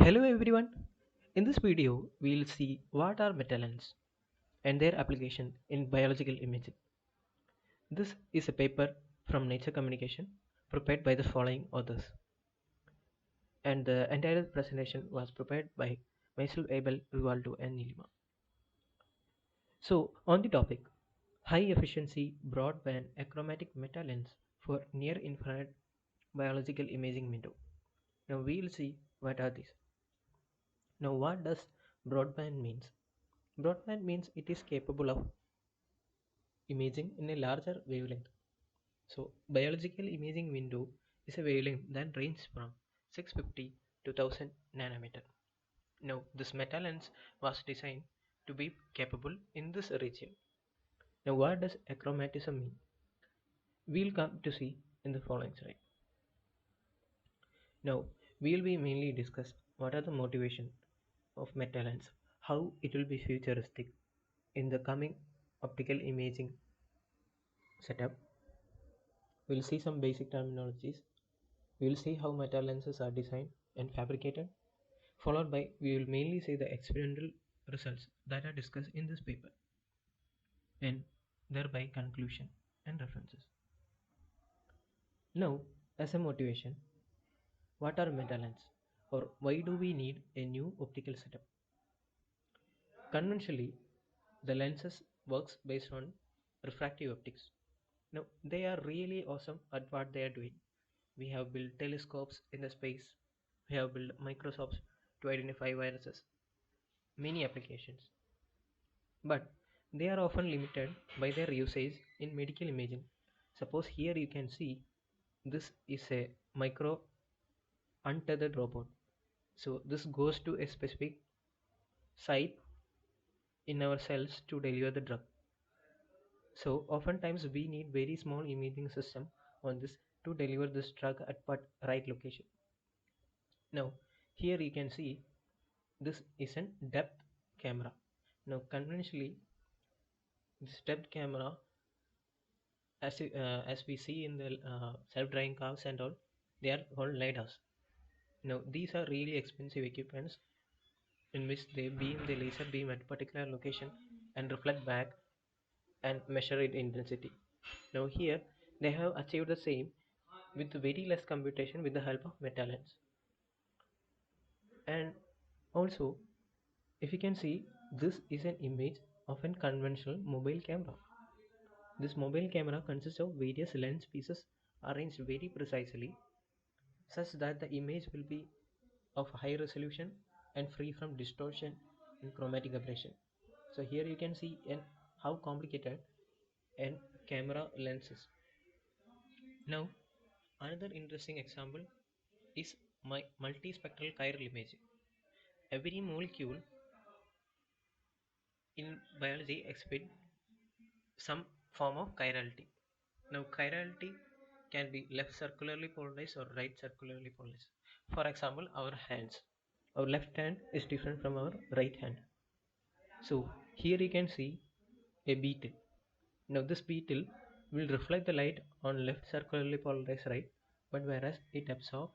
Hello everyone. In this video, we'll see what are metalenses and their application in biological imaging. This is a paper from Nature Communication prepared by the following authors, and the entire presentation was prepared by myself, Abel, Rivaldo, and Nilima. So, on the topic, high efficiency broadband achromatic metalens for near infrared biological imaging window. Now we'll see what are these. Now, what does broadband means? Broadband means it is capable of imaging in a larger wavelength. So, biological imaging window is a wavelength that ranges from 650 to 1000 nanometer. Now, this metalens was designed to be capable in this region. Now, what does achromatism mean? We'll come to see in the following slide. Now, we'll be mainly discuss what are the motivation of metalens, how it will be futuristic in the coming optical imaging setup. We'll see some basic terminologies. We'll see how metalenses are designed and fabricated. Followed by, we will mainly see the experimental results that are discussed in this paper, and thereby conclusion and references. Now, as a motivation, what are metalenses, or why do we need a new optical setup? Conventionally, the lenses works based on refractive optics. Now, they are really awesome at what they are doing. We have built telescopes in the space. We have built microscopes to identify viruses. Many applications. But they are often limited by their usage in medical imaging. Suppose here you can see this is a micro untethered robot. So this goes to a specific site in our cells to deliver the drug. So oftentimes we need very small imaging system on this to deliver this drug at right location. Now here you can see this is a depth camera. Now conventionally this depth camera, as we see in the self-driving cars and all, they are called lidars. Now these are really expensive equipments in which they beam the laser beam at particular location and reflect back and measure its intensity. Now here they have achieved the same with very less computation with the help of metalens. And also, if you can see, this is an image of a conventional mobile camera. This mobile camera consists of various lens pieces arranged very precisely such that the image will be of high resolution and free from distortion and chromatic aberration. So here you can see how complicated a camera lens is. Now another interesting example is my multispectral chiral imaging. Every molecule in biology exhibit some form of chirality. Now chirality can be left circularly polarized or right circularly polarized. For example, our hands. Our left hand is different from our right hand. So here you can see a beetle. Now this beetle will reflect the light on left circularly polarized right, but whereas it absorbs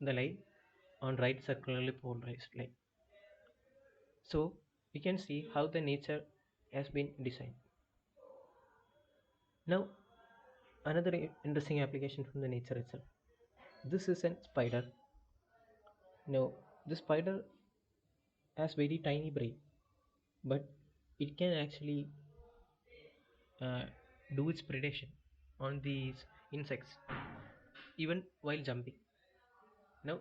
the light on right circularly polarized light. So we can see how the nature has been designed. Now another interesting application from the nature itself. This is a spider. Now the spider has very tiny brain, but it can actually uh, do its predation on these insects even while jumping. Now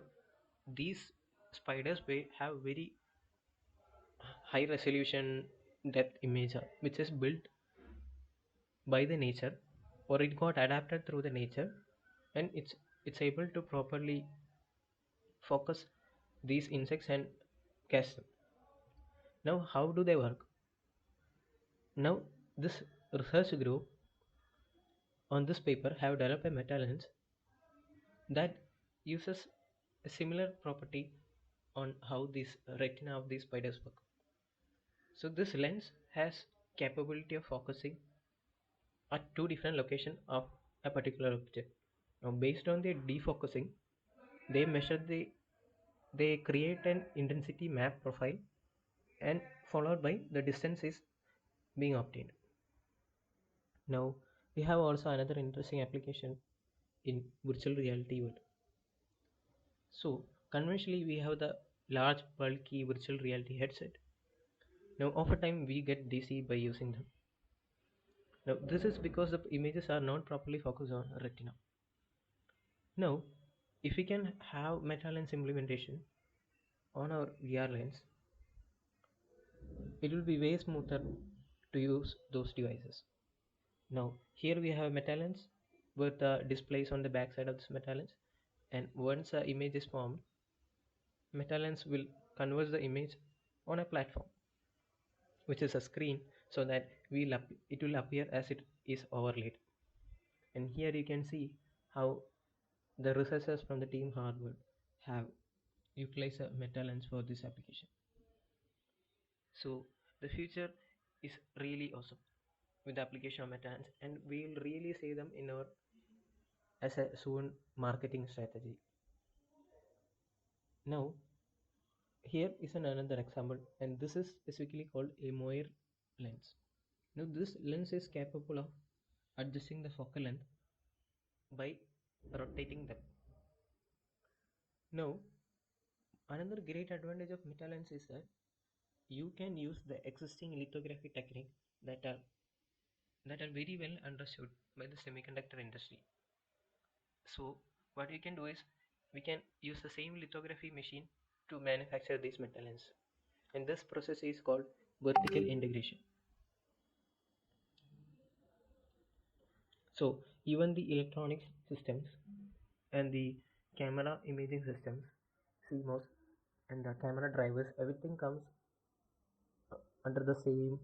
these spiders have very high resolution depth image which is built by the nature, or it got adapted through the nature, and it's able to properly focus these insects and catch them. Now how do they work? Now this research group on this paper have developed a metalens that uses a similar property on how this retina of these spiders work. So this lens has capability of focusing at two different locations of a particular object. Now based on the defocusing, they measure the they create an intensity map profile and followed by the distance is being obtained. Now we have also another interesting application in virtual reality world. So conventionally we have the large bulky virtual reality headset. Now over time we get dizzy by using them. Now this is because the images are not properly focused on retina. Now if we can have meta-lens implementation on our VR lens, it will be way smoother to use those devices. Now here we have Metalenses with the displays on the back side of this Metalenses, and once the image is formed, Metalenses will convert the image on a platform which is a screen, so that it will appear as it is overlaid. And here you can see how the researchers from the team Harvard have utilized a Metalens for this application. So the future is really awesome with the application of Metalens, and we will really see them in our as a soon marketing strategy. Now here is another example, and this is specifically called a Moir lens. Now this lens is capable of adjusting the focal length by rotating them. Now another great advantage of Metalens is that you can use the existing lithography technique that are very well understood by the semiconductor industry. So what we can do is we can use the same lithography machine to manufacture these Metalens, and this process is called vertical integration. So even the electronic systems and the camera imaging systems, CMOS, and the camera drivers, everything comes under the same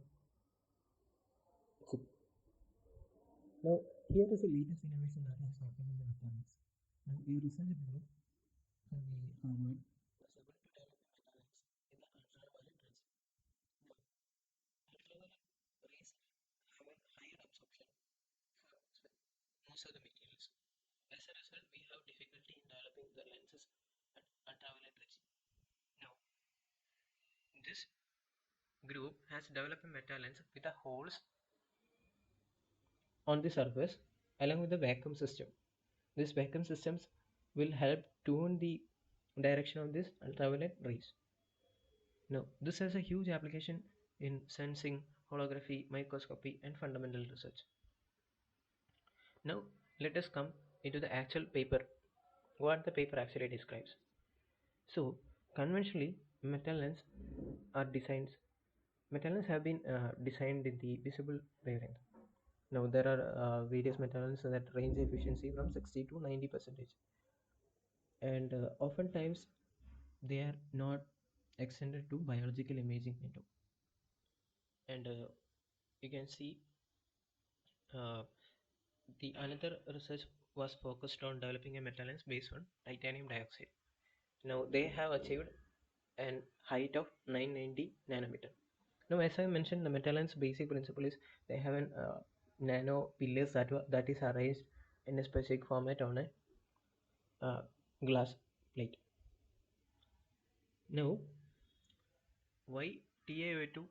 chip. Now here is the latest innovation that has happened in the electronics. Now a research group from the Harvard was able to develop a metallics in the ultraviolet rays. Now ultraviolet rays have a higher absorption for most of the materials. As a result, we have difficulty in developing the lenses at ultraviolet regime. Now, this group has developed a meta lens with the holes on the surface along with the vacuum system. These vacuum systems will help tune the direction of this ultraviolet rays. Now, this has a huge application in sensing, holography, microscopy, and fundamental research. Now, let us come into the actual paper, what the paper actually describes. So, conventionally, metal lens have been designed in the visible wavelength. Now, there are various metal lenses that range efficiency from 60 to 90%, and oftentimes they are not extended to biological imaging window. And you can see uh, the another research was focused on developing a metal lens based on titanium dioxide. Now they have achieved an height of 990 nanometer. Now, as I mentioned, the Metalenses basic principle is they have an nano pillars that is arranged in a specific format on a uh, glass plate. Now, why TiO2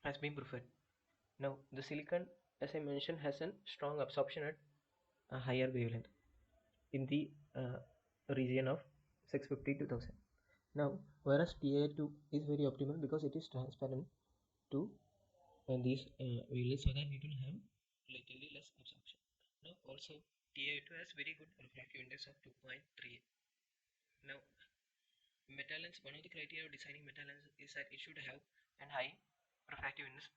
has been preferred? Now, the silicon, as I mentioned, has a strong absorption at a higher wavelength in the region of 650 to 1000. Now, whereas TiO2 is very optimal because it is transparent to these wavelengths, so that it will have relatively less absorption. Now also TiO2 has very good refractive index of 2.3. Now metalens, one of the criteria of designing metalens is that it should have an high refractive index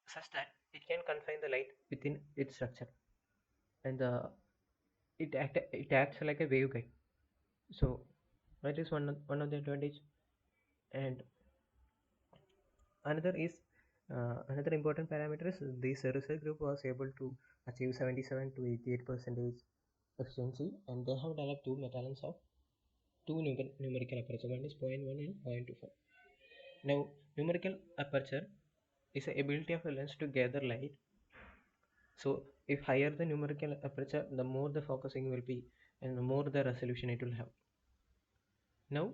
such that it can confine the light within its structure, and it acts like a waveguide. So that is one of the advantage. And another important parameter is this research group was able to achieve 77 to 88% efficiency, and they have developed two metalens of two numerical aperture. One is 0.1 and 0.25. Now, numerical aperture is the ability of a lens to gather light. So, if higher the numerical aperture, the more the focusing will be, and the more the resolution it will have. Now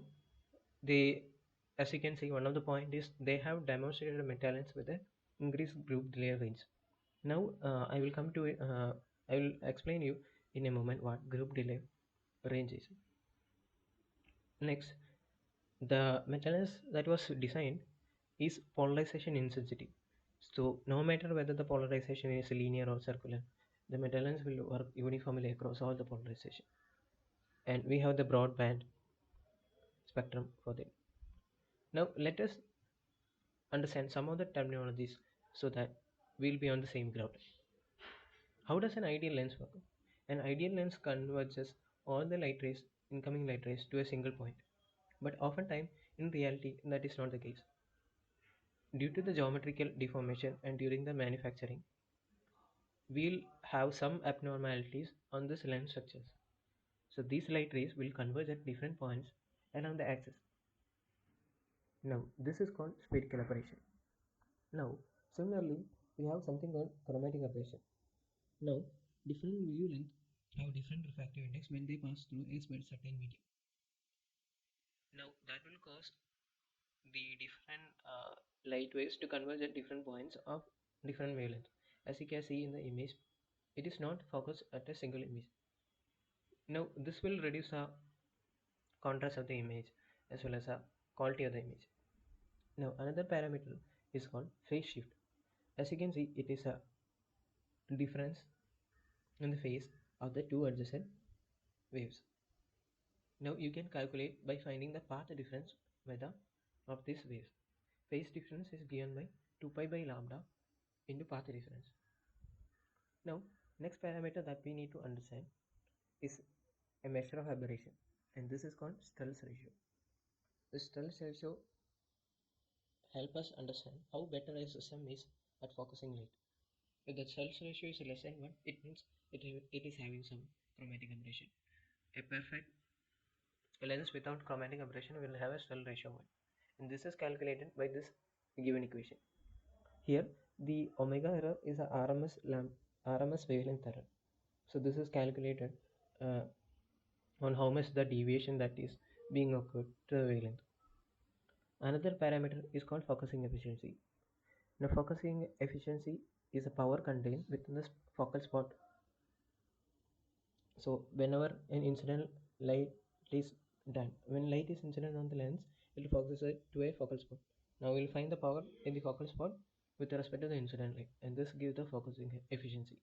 they, as you can see, one of the point is they have demonstrated a Metalens with a increased group delay range. Now I will come to it. I will explain you in a moment what group delay range is. Next, the Metalens that was designed is polarization insensitive. So no matter whether the polarization is linear or circular, the Metalens will work uniformly across all the polarization. And we have the broadband spectrum for them. Now let us understand some of the terminologies so that we'll be on the same ground. How does an ideal lens work? An ideal lens converges all the light rays, incoming light rays, to a single point. But oftentimes, in reality, that is not the case. Due to the geometrical deformation and during the manufacturing, we'll have some abnormalities on this lens structures. So these light rays will converge at different points along the axis. Now, this is called spherical aberration. Now, similarly, we have something called chromatic aberration. Now, different wavelengths have different refractive index when they pass through a certain medium. Now, that will cause the different light waves to converge at different points of different wavelength. As you can see in the image, it is not focused at a single image. Now, this will reduce the contrast of the image as well as the quality of the image. Now, another parameter is called phase shift. As you can see, it is a difference in the phase of the two adjacent waves. Now you can calculate by finding the path difference of these waves. Phase difference is given by 2 pi by lambda into path difference. Now next parameter that we need to understand is a measure of aberration, and this is called Snell's ratio. The Snell's ratio help us understand how better a system is at focusing light. If the Snell's ratio is less than 1, it means it is having some chromatic aberration. A perfect lens without chromatic aberration will have a Snell ratio 1, and this is calculated by this given equation. Here the omega error is a RMS wavelength error. So this is calculated on how much the deviation that is being occurred to the wavelength. Another parameter is called focusing efficiency. Now focusing efficiency is a power contained within the focal spot. So whenever an incident light is done, when light is incident on the lens, it will focus it to a focal spot. Now we will find the power in the focal spot with respect to the incident light, and this gives the focusing efficiency.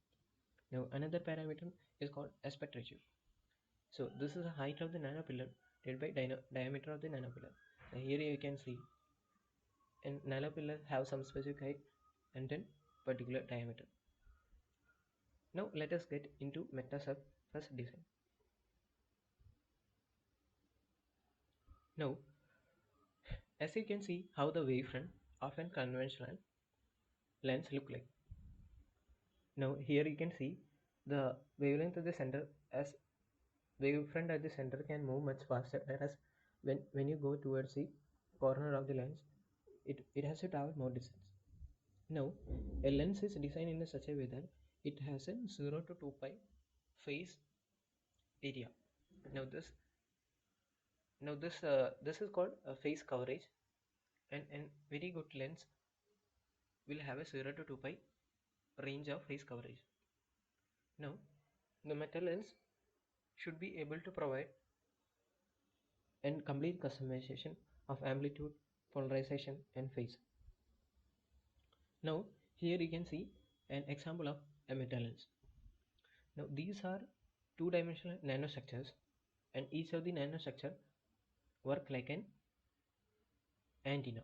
Now another parameter is called aspect ratio. So this is the height of the nanopillar divided by diameter of the nanopillar. So here you can see and nanopillar have some specific height and then particular diameter. Now let us get into metasurface design. Now as you can see how the wavefront of a conventional lens look like. Now here you can see the wavelength at the center, as wavefront at the center can move much faster, whereas when you go towards the corner of the lens, it has to travel more distance. Now a lens is designed in such a way that it has a 0 to 2 pi phase area. Now this is called a phase coverage, and very good lens will have a 0 to 2 pi range of phase coverage. Now the metal lens should be able to provide and complete customization of amplitude, polarization and phase. Now here you can see an example of a metal lens. Now these are two-dimensional nanostructures, and each of the nanostructure work like an antenna.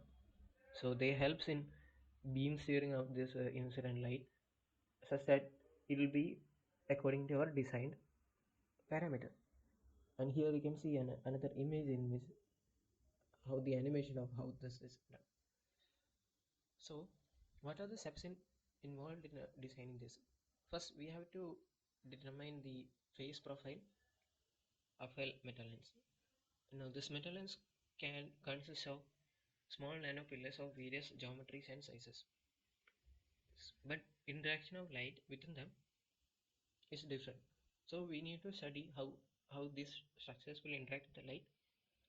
So they helps in beam steering of this incident light such that it will be according to our designed parameter. And here you can see another image in which how the animation of how this is done. So what are the steps involved in designing this? First we have to determine the phase profile of a metal lens. Now this metal lens can consist of small nanopillars of various geometries and sizes, but interaction of light within them is different. So we need to study how these structures will interact with the light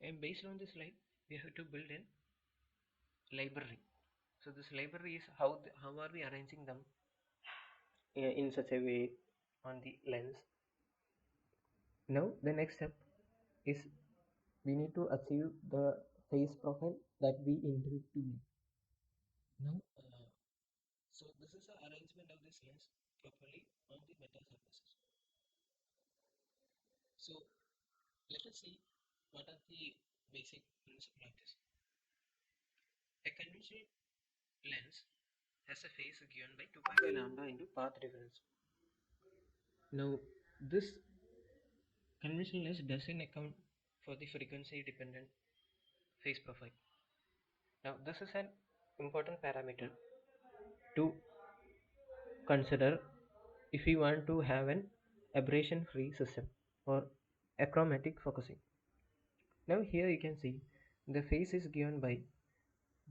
And based on this slide, we have to build a library. So this library is how are we arranging them in such a way on the lens. Now the next step is we need to achieve the phase profile that we intend to make. Now, so this is the arrangement of this lens properly on the meta surfaces. So let us see what are the basic principles of this. A conventional lens has a phase given by 2 pi by lambda into path difference. Now, this conventional lens doesn't account for the frequency dependent phase profile. Now, this is an important parameter to consider if we want to have an aberration free system or achromatic focusing. Now, here you can see the phase is given by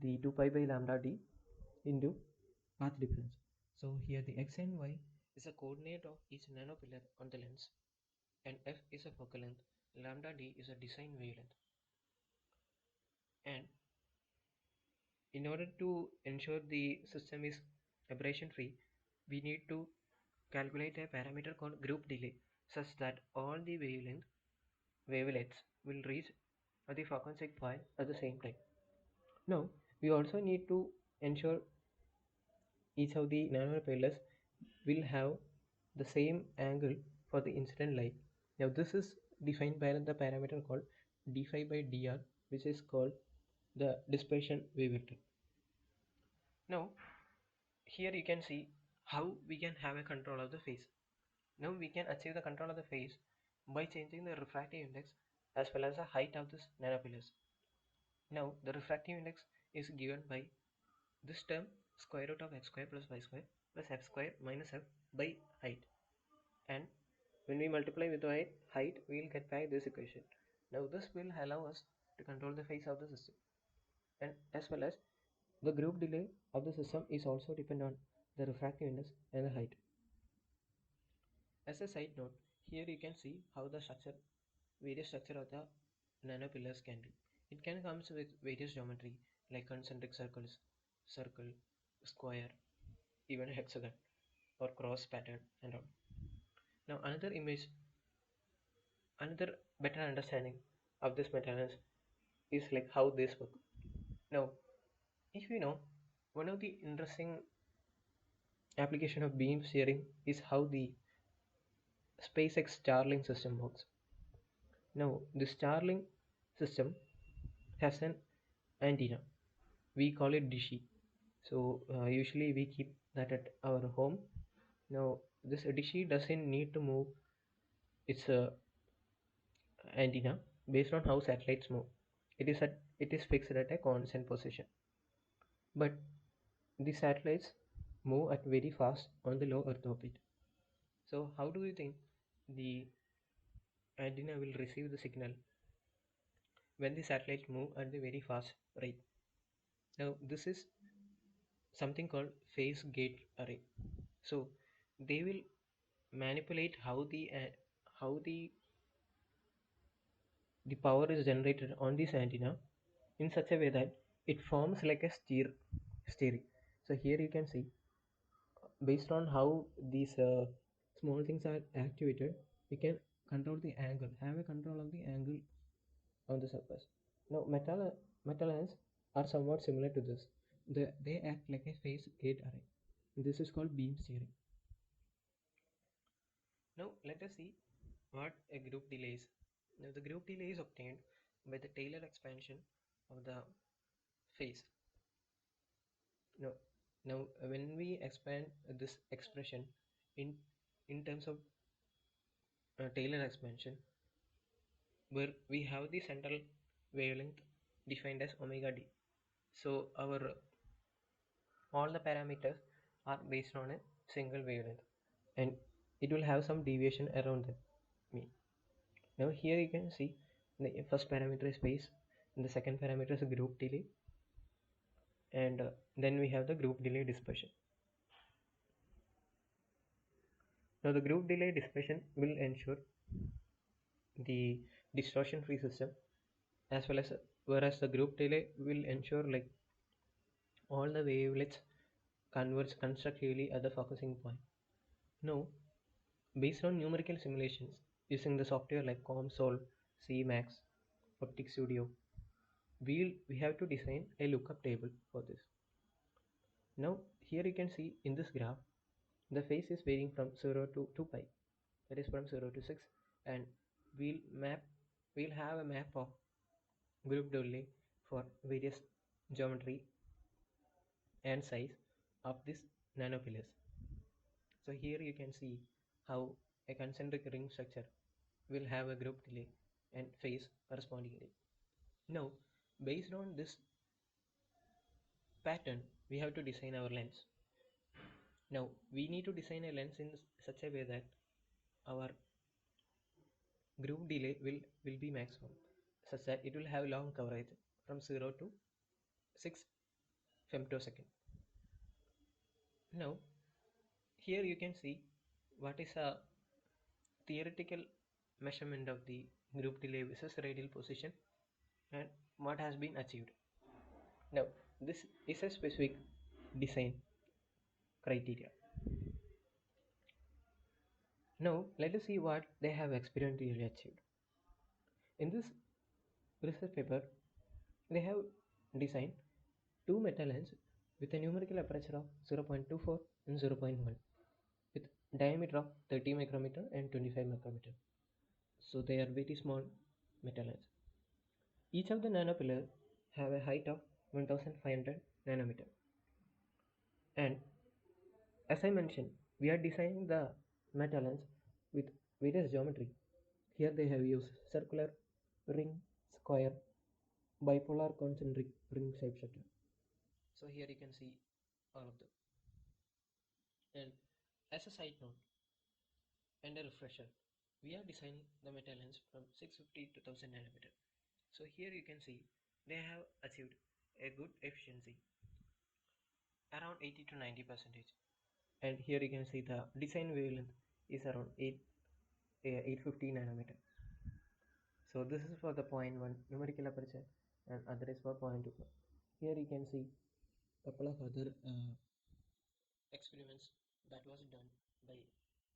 the 2 pi by lambda d into path difference. So here the x and y is a coordinate of each nanopillar on the lens, and f is a focal length, lambda d is a design wavelength. And in order to ensure the system is aberration free, we need to calculate a parameter called group delay such that all the wavelets will reach the frequency point at the same time. Now we also need to ensure each of the nanopillars will have the same angle for the incident light. Now this is defined by the parameter called d5 by dr, which is called the dispersion wave vector. Now here you can see how we can have a control of the phase. Now we can achieve the control of the phase by changing the refractive index as well as the height of this nanopillars. Now the refractive index is given by this term square root of x square plus y square plus f square minus f by height, and when we multiply with the height we will get back this equation. Now this will allow us to control the phase of the system, and as well as the group delay of the system is also depend on the refractive index and the height. As a side note, here you can see how the various structure of the nanopillars can be. It can come with various geometry like concentric circles, circle, square, even a hexagon or cross pattern and all. Now another better understanding of this Metalenses is like how this work. Now, if you know, one of the interesting application of beam steering is how the SpaceX Starlink system works. Now, the Starlink system has an antenna. We call it dishy. So usually we keep that at our home. Now, this dishy doesn't need to move its antenna based on how satellites move. It is fixed at a constant position. But the satellites move at very fast on the low Earth orbit. So how do you think the antenna will receive the signal when the satellites move at the very fast rate? Now this is something called phase gate array. So they will manipulate how the power is generated on this antenna in such a way that it forms like a steering. So here you can see based on how these small things are activated, we can have a control of the angle on the surface. Now metallines are somewhat similar to this. They act like a phase gate array. This is called beam steering. Now let us see what a group delay is. Now the group delay is obtained by the Taylor expansion of the phase. Now when we expand this expression in terms of Taylor expansion, where we have the central wavelength defined as omega d. So our all the parameters are based on a single wavelength, and it will have some deviation around the mean. Now here you can see the first parameter is phase, and the second parameter is group delay, and then we have the group delay dispersion. Now the group delay dispersion will ensure the distortion free system as well as whereas the group delay will ensure like all the wavelets converge constructively at the focusing point. Now, based on numerical simulations using the software like COMSOL, CMAX, Optics Studio, we have to design a lookup table for this. Now here you can see in this graph the phase is varying from 0 to 2 pi, that is from 0 to 6, and we'll have a map of group delay for various geometry and size of this nanopillars. So here you can see how a concentric ring structure will have a group delay and phase correspondingly. Now based on this pattern we have to design our lens. Now we need to design a lens in such a way that our group delay will be maximum, such that it will have long coverage from 0 to 6 femtosecond. Now here you can see what is a theoretical measurement of the group delay versus radial position and what has been achieved. Now this is a specific design criteria. Now let us see what they have experimentally achieved. In this research paper they have designed two metalenses with a numerical aperture of 0.24 and 0.1 with diameter of 30 micrometer and 25 micrometer. So they are very small metalenses. Each of the nanopillars have a height of 1500 nanometer. And as I mentioned, we are designing the metalens with various geometry. Here they have used circular, ring, square, bipolar concentric ring shape structure. So here you can see all of them. And as a side note and a refresher, we are designing the metalens from 650 to 1000 nanometer. So here you can see they have achieved a good efficiency around 80 to 90 percentage. And here you can see the design wavelength is around 850 nanometer. So this is for the 0.1 numerical aperture and other is for 0.2. Here you can see a couple of other experiments that was done by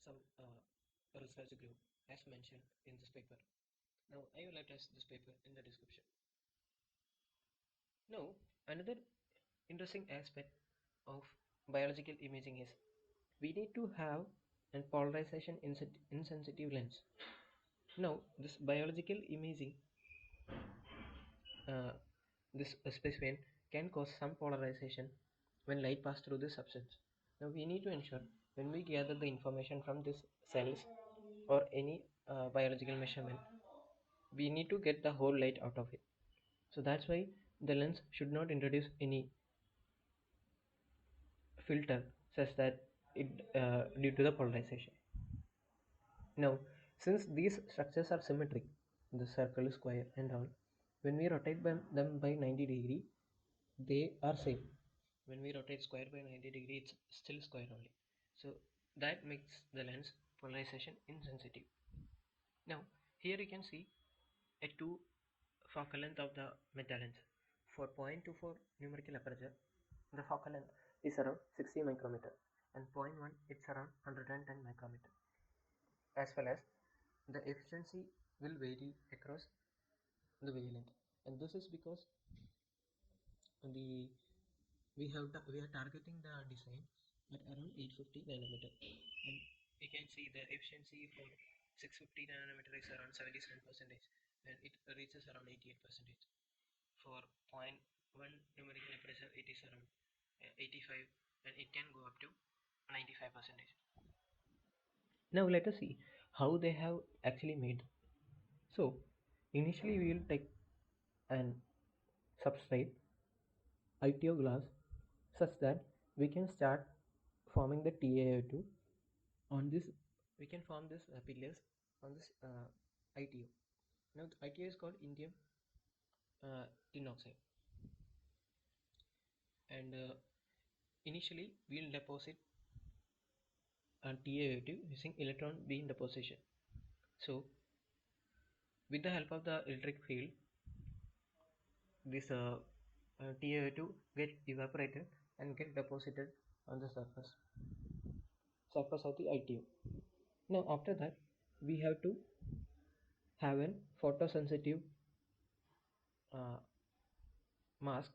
some research group as mentioned in this paper. Now I will attach this paper in the description. Now another interesting aspect of biological imaging is we need to have a polarization insensitive lens. Now this biological imaging, this specimen can cause some polarization when light passes through the substance. Now we need to ensure when we gather the information from these cells or any biological measurement, we need to get the whole light out of it. So that's why the lens should not introduce any filter such that it due to the polarization. Now since these structures are symmetric, the circle, square and all, when we rotate them by 90 degree they are same. When we rotate square by 90 degree it's still square only. So that makes the lens polarization insensitive. Now here you can see a two focal length of the metalens. For 0.24 numerical aperture the focal length is around 60 micrometer and 0.1 it's around 110 micrometer. As well as the efficiency will vary across the wavelength, and this is because the we are targeting the design at around 850 nanometer, and you can see the efficiency for 650 nanometer is around 77 percentage and it reaches around 88 percentage. For 0.1 numerical aperture it is around 85 and it can go up to 95 percentage. Now let us see how they have actually made. So initially we will take an substrate ITO glass such that we can start forming the TaO2 on this. We can form this pillars on this ITO. Now the ITO is called indium tin oxide, and initially we will deposit TaO2 using electron beam deposition. So with the help of the electric field this TiO2 get evaporated and get deposited on the surface of the ITO. Now after that we have to have a photosensitive mask,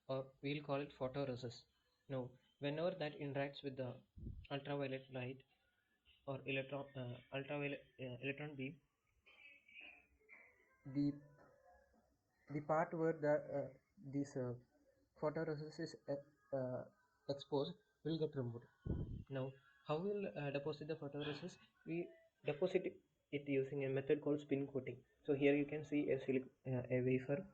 or we'll call it photoresist. Now whenever that interacts with the ultraviolet light or ultraviolet electron beam, the part where the this photoresist is exposed will get removed. Now how will deposit the photoresist? We deposit it using a method called spin coating. So here you can see a wafer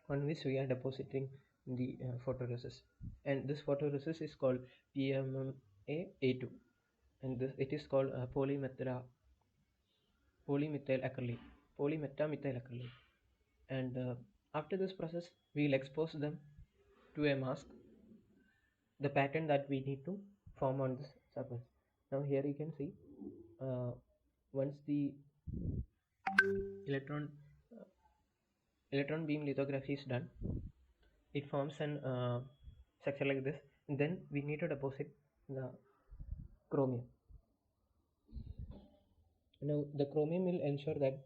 on which we are depositing the photoresist, and this photoresist is called PMID, and this it is called polymethyl acrylate. And after this process we will expose them to a mask, the pattern that we need to form on this surface. Now here you can see, once the electron beam lithography is done, it forms an structure like this. Then we need to deposit the chromium. Now the chromium will ensure that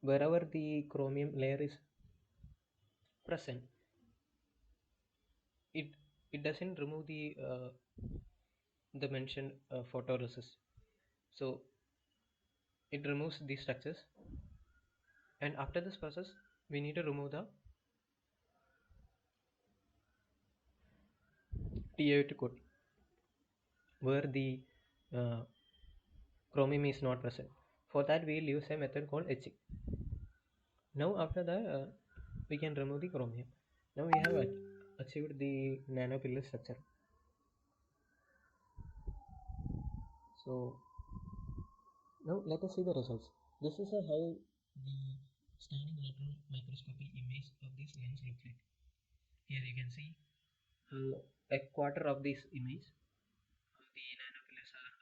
wherever the chromium layer is present, it doesn't remove the mentioned photoresist. So it removes these structures, and after this process we need to remove the TiO2 coat where the uh, chromium is not present. For that we will use a method called etching. Now after that we can remove the chromium. Now we have achieved the nanopillar structure. So now let us see the results. This is how the standing electron microscopy image of this lens looks like. Here you can see how a quarter of this image the nanopillars are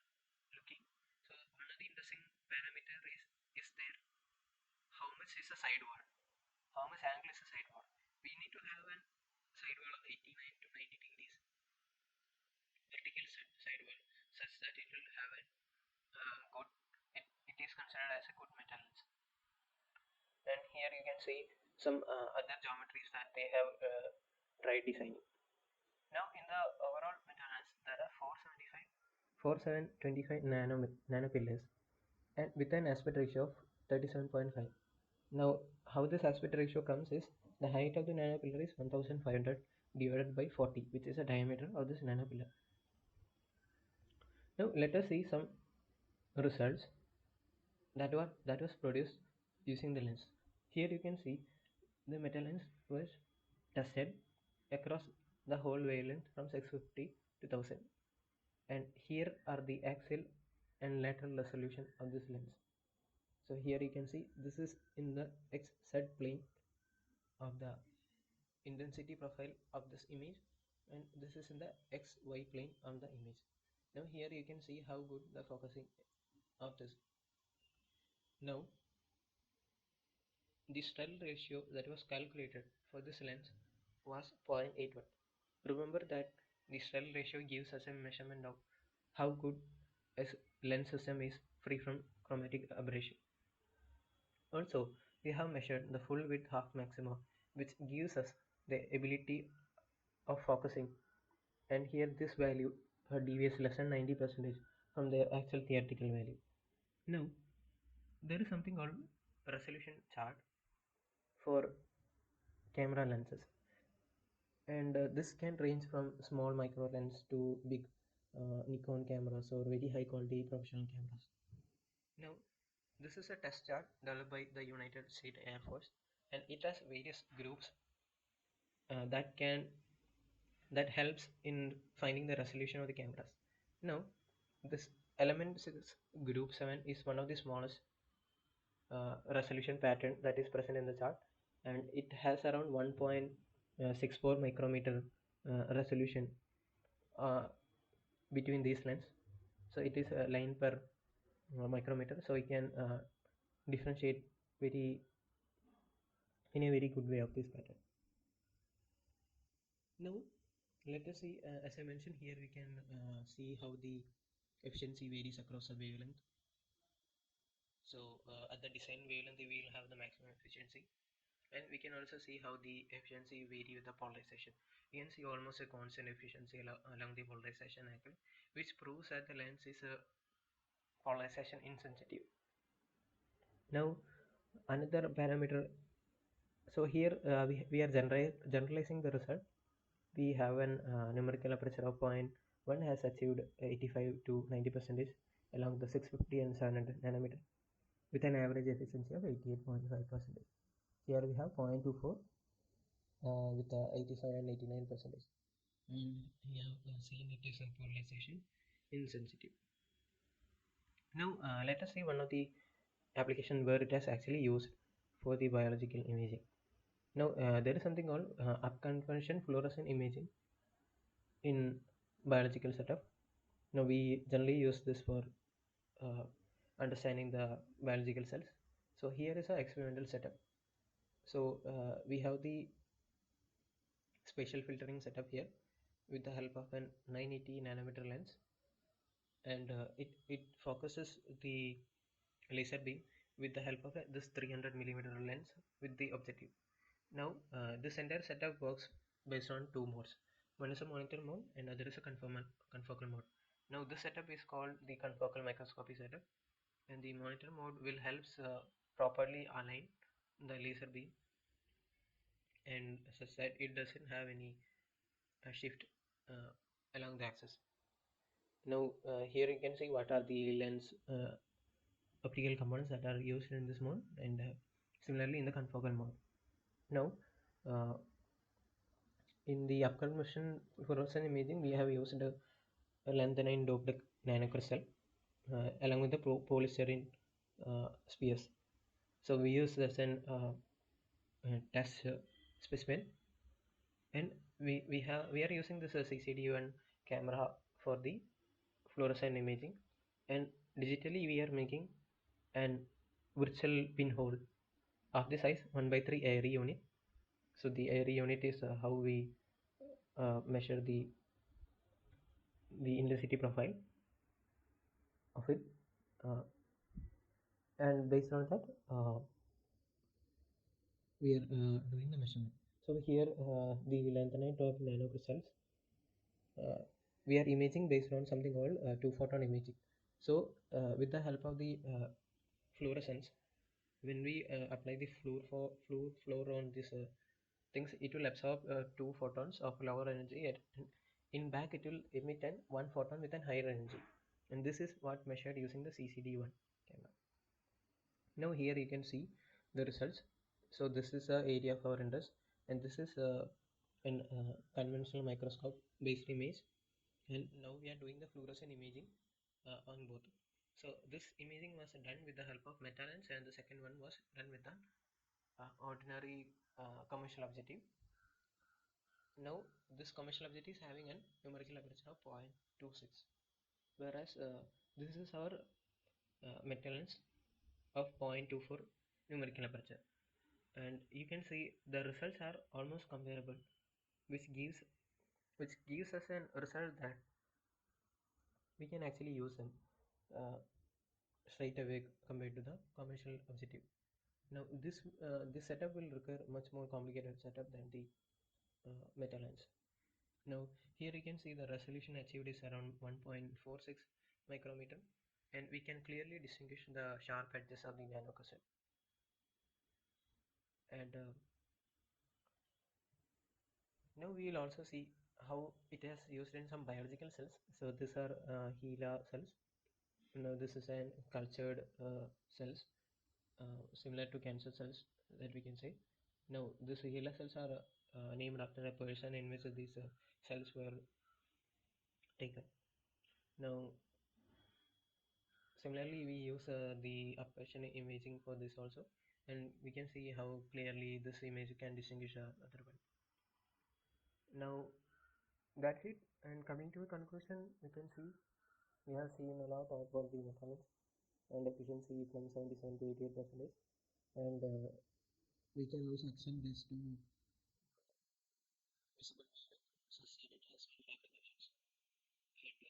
looking. So one of the interesting parameter is there. How much is the side wall? How much angle is the side wall? We need to have a side wall of 89 to 90 degrees vertical side wall, such that it will have a good. It is considered as a good Metalenses. And here you can see some other geometries that they have tried designing. Now in the overall Metalenses there are 4725 nanopillars, and with an aspect ratio of 37.5. Now how this aspect ratio comes is the height of the nanopillar is 1500 divided by 40, which is the diameter of this nanopillar. Now let us see some results that was produced using the lens. Here you can see the Metalens was tested across the whole wavelength from 650 to 1000, and here are the axial and lateral resolution of this lens. So here you can see this is in the XZ plane of the intensity profile of this image, and this is in the XY plane of the image. Now here you can see how good the focusing of this. Now the Snell ratio that was calculated for this lens was 0.81. Remember that the Snell ratio gives us a measurement of how good a lens system is free from chromatic aberration. Also, we have measured the full width Hock maxima, which gives us the ability of focusing, and here this value deviates less than 90% from the actual theoretical value. Now there is something called resolution chart for camera lenses, and this can range from small micro lens to big Nikon cameras or very high quality professional cameras. Now this is a test chart developed by the United States Air Force, and it has various groups that helps in finding the resolution of the cameras. Now this element 6 group 7 is one of the smallest resolution pattern that is present in the chart, and it has around 1.64 micrometer resolution uh, between these lens. So it is a line per micrometer, so we can differentiate very in a very good way of this pattern. Now let us see, as I mentioned here, we can see how the efficiency varies across the wavelength. So at the design wavelength we will have the maximum efficiency, and we can also see how the efficiency vary with the polarization. You can see almost a constant efficiency along the polarization angle, which proves that the lens is polarization insensitive. Now another parameter, so here we are generalizing the result. We have an numerical aperture of 0.1 has achieved 85 to 90% along the 650 and 700 nanometer with an average efficiency of 88.5%. Here we have 0.24 with 85 and 89%. And we have seen it is a polarization insensitive. Now let us see one of the application where it has actually used for the biological imaging. Now there is something called upconversion fluorescent imaging in biological setup. Now we generally use this for uh, understanding the biological cells. So here is our experimental setup. So we have the spatial filtering setup here with the help of an 980 nanometer lens, and it focuses the laser beam with the help of this 300 millimeter lens with the objective. Now this entire setup works based on two modes. One is a monitor mode and other is a confocal mode. Now this setup is called the confocal microscopy setup, and the monitor mode will helps properly align the laser beam and such that it doesn't have any shift along the axis. Now here you can see what are the lens optical components that are used in this mode, and similarly in the confocal mode. Now in the upconversion fluorescent imaging we have used a lanthanide doped nanocrystal along with the polystyrene spheres. So we use this as an test specimen, and we are using this CCD1 camera for the fluorescent imaging, and digitally we are making an virtual pinhole of the size 1/3 ARE unit. So the ARE unit is how we measure the intensity profile of it, uh, and based on that we are doing the measurement. So here the lanthanide of nanocrystals we are imaging based on something called two photon imaging. So with the help of the fluorescence, when we apply the fluor on this things, it will absorb two photons of lower energy, and in back it will emit an one photon with a higher energy, and this is what measured using the CCD1 camera. Now here you can see the results. So this is the area of our interest, and this is an conventional microscope based image, and now we are doing the fluorescent imaging on both. So this imaging was done with the help of Metalenses, and the second one was done with the ordinary commercial objective. Now this commercial objective is having a numerical aperture of 0.26, whereas this is our Metalens of 0.24 numerical aperture, and you can see the results are almost comparable, which gives us a result that we can actually use them uh, straight away compared to the commercial objective. Now this setup will require much more complicated setup than the meta lens. Now here you can see the resolution achieved is around 1.46 micrometer, and we can clearly distinguish the sharp edges of the nanocrystal. And now we will also see how it is used in some biological cells. So these are HeLa cells. Now this is an cultured cells similar to cancer cells that we can say. Now these HeLa cells are named after a person in which these cells were taken. Now similarly we use the upwelation imaging for this also, and we can see how clearly this image can distinguish other one. Now that's it, and coming to a conclusion, we can see we have seen a lot about the mechanics and efficiency from 77 to 88%, and we can use extend this to visible media. So see it has many applications. And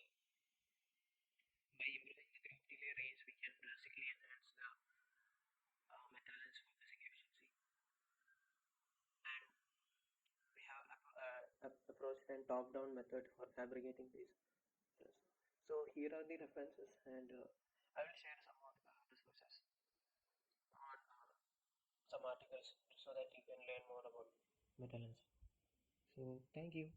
by improving the grip delay range, we can drastically enhance the metalens focusing efficiency. And we have approached and top-down method for fabricating these. Yes. So here are the references, and I will share some of the resources on some articles so that you can learn more about Metalenses. So thank you.